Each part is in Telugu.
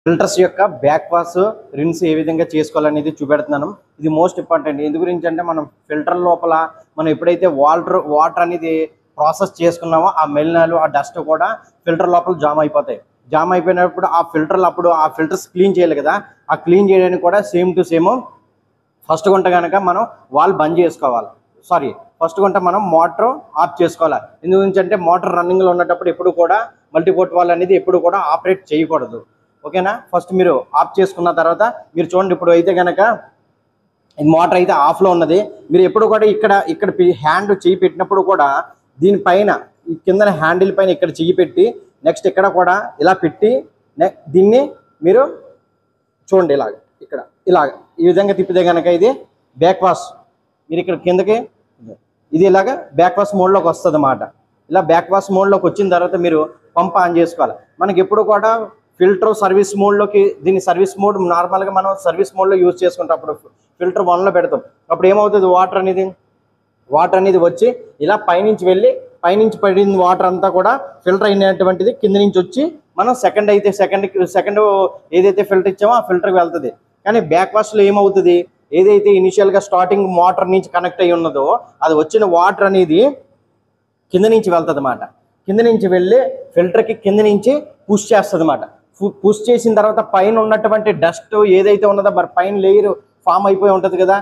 ఫిల్టర్స్ యొక్క బ్యాక్ వాష్ రిన్స్ ఏ విధంగా చేసుకోవాలనేది చూపెడుతున్నాను. ఇది మోస్ట్ ఇంపార్టెంట్. ఎందు గురించి అంటే మనం ఫిల్టర్ లోపల మనం ఎప్పుడైతే వాటర్ అనేది ప్రాసెస్ చేసుకున్నామో ఆ మెలినాలు ఆ డస్ట్ కూడా ఫిల్టర్ లోపల జామ్ అయిపోతాయి. జామ్ అయిపోయినప్పుడు ఆ ఫిల్టర్స్ క్లీన్ చేయాలి కదా. ఆ క్లీన్ చేయడానికి కూడా సేమ్ టు సేమ్ ఫస్ట్ గుంట కనుక మనం వాల్ బంద్ చేసుకోవాలి. ఫస్ట్ గుంట మనం మోటార్ ఆఫ్ చేసుకోవాలి. ఎందుకంటే మోటార్ రన్నింగ్లో ఉన్నప్పుడు ఎప్పుడు కూడా మల్టీపోర్ట్ వాల్ అనేది ఎప్పుడు కూడా ఆపరేట్ చేయకూడదు. ఓకేనా. ఫస్ట్ మీరు ఆఫ్ చేసుకున్న తర్వాత మీరు చూడండి, ఇప్పుడు అయితే కనుక మోటార్ అయితే ఆఫ్లో ఉన్నది. మీరు ఎప్పుడు కూడా ఇక్కడ హ్యాండ్ చెయ్యి పెట్టినప్పుడు కూడా దీనిపైన ఈ కింద హ్యాండిల్ పైన ఇక్కడ చెయ్యి పెట్టి నెక్స్ట్ ఇక్కడ కూడా ఇలా పెట్టి దీన్ని మీరు చూడండి ఇలాగ ఈ విధంగా తిప్పితే కనుక ఇది బ్యాక్ వాష్. మీరు ఇక్కడ కిందకి ఇది ఇలాగ బ్యాక్ వాష్ మోడ్లోకి వస్తుంది అన్నమాట. ఇలా బ్యాక్ వాష్ మోడ్లోకి వచ్చిన తర్వాత మీరు పంప్ ఆన్ చేసుకోవాలి. మనకి ఎప్పుడు కూడా ఫిల్టర్ సర్వీస్ మోడ్లోకి దీన్ని సర్వీస్ మోడ్ నార్మల్గా మనం సర్వీస్ మోడ్లో యూజ్ చేసుకుంటాం. అప్పుడు ఫిల్టర్ 1లో పెడతాం. అప్పుడు ఏమవుతుంది, వాటర్ అనేది వచ్చి ఇలా పైనుంచి పడిన వాటర్ అంతా కూడా ఫిల్టర్ అయినటువంటిది కింద నుంచి వచ్చి మనం సెకండ్ ఏదైతే ఫిల్టర్ ఇచ్చామో ఆ ఫిల్టర్కి వెళ్తుంది. కానీ బ్యాక్ వాష్లో ఏమవుతుంది, ఏదైతే ఇనిషియల్గా స్టార్టింగ్ మోటార్ నుంచి కనెక్ట్ అయ్యి ఉన్నదో అది వచ్చిన వాటర్ అనేది కింద నుంచి వెళ్తుంది అన్నమాట. కింద నుంచి వెళ్ళి ఫిల్టర్కి కింద నుంచి పుష్ చేస్తుంది అన్నమాట. పుష్ చేసిన తర్వాత పైన ఉన్నటువంటి డస్ట్ ఏదైతే ఉన్నదో మరి పైన లేయర్ ఫామ్ అయిపోయి ఉంటుంది కదా.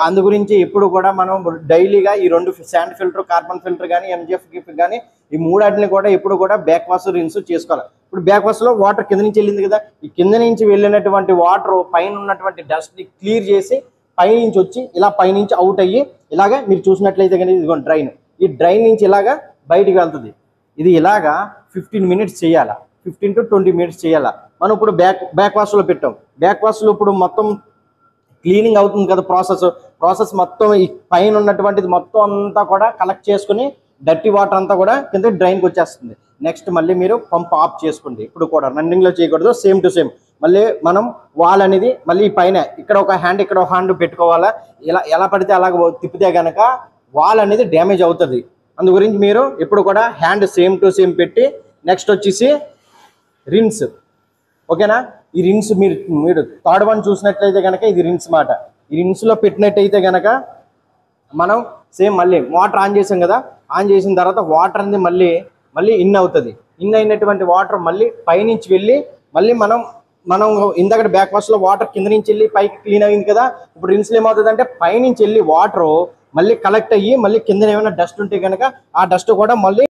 అందు గురించి ఎప్పుడు కూడా మనం డైలీగా ఈ 2 శాండ్ ఫిల్టర్, కార్బన్ ఫిల్టర్ కానీ ఎంజిఎఫ్ కానీ ఈ మూడాటిని కూడా ఎప్పుడు కూడా బ్యాక్ వాష్ రిన్స్ చేసుకోవాలి. ఇప్పుడు బ్యాక్ వాష్లో వాటర్ కింద నుంచి వెళ్ళింది కదా, ఈ కింద నుంచి వెళ్ళినటువంటి వాటర్ పైన ఉన్నటువంటి డస్ట్ని క్లియర్ చేసి పైనుంచి వచ్చి ఇలా పైనుంచి అవుట్ అయ్యి ఇలాగా మీరు చూసినట్లయితే కానీ ఇదిగోండి డ్రైన్. ఈ డ్రైన్ నుంచి ఇలాగా బయటికి వెళ్తుంది. ఇది ఇలాగా 15 మినిట్స్ చేయాలా, 15 to 20 మినిట్స్ చేయాలా. మనం ఇప్పుడు బ్యాక్ వాష్లో పెట్టాం. బ్యాక్ వాష్లో ఇప్పుడు మొత్తం క్లీనింగ్ అవుతుంది కదా. ప్రాసెస్ మొత్తం ఈ పైన ఉన్నటువంటిది మొత్తం అంతా కూడా కలెక్ట్ చేసుకుని డర్టీ వాటర్ అంతా కూడా కింద డ్రైన్కి వచ్చేస్తుంది. నెక్స్ట్ మళ్ళీ మీరు పంప్ ఆఫ్ చేసుకోండి. ఇప్పుడు కూడా రన్నింగ్లో చేయకూడదు. సేమ్ టు సేమ్ మళ్ళీ మనం వాల్ అనేది మళ్ళీ పైన ఇక్కడ ఒక హ్యాండ్ పెట్టుకోవాలా. ఎలా పడితే అలాగ తిప్పితే కనుక వాల్ అనేది డ్యామేజ్ అవుతుంది. అందు గురించి మీరు ఎప్పుడు కూడా హ్యాండ్ సేమ్ టు సేమ్ పెట్టి నెక్స్ట్ వచ్చేసి రిన్స్. ఓకేనా. ఈ రిన్స్ మీరు థర్డ్ వన్ చూసినట్లయితే కనుక ఇది రిన్స్ మాట. ఈ రిన్స్లో పెట్టినట్టయితే కనుక మనం సేమ్ మళ్ళీ మోటార్ ఆన్ చేసాం కదా, ఆన్ చేసిన తర్వాత వాటర్ అనేది మళ్ళీ ఇన్ అవుతుంది. ఇన్ అయినటువంటి వాటర్ మళ్ళీ పైనుంచి వెళ్ళి మళ్ళీ మనం ఇందాక బ్యాక్ వాష్లో వాటర్ కింద నుంచి వెళ్ళి పైకి క్లీన్ అయింది కదా. ఇప్పుడు రిన్స్లో ఏమవుతుంది అంటే పైనుంచి వెళ్ళి వాటర్ మళ్ళీ కలెక్ట్ అయ్యి మళ్ళీ కింద ఏమైనా డస్ట్ ఉంటే కనుక ఆ డస్ట్ కూడా మళ్ళీ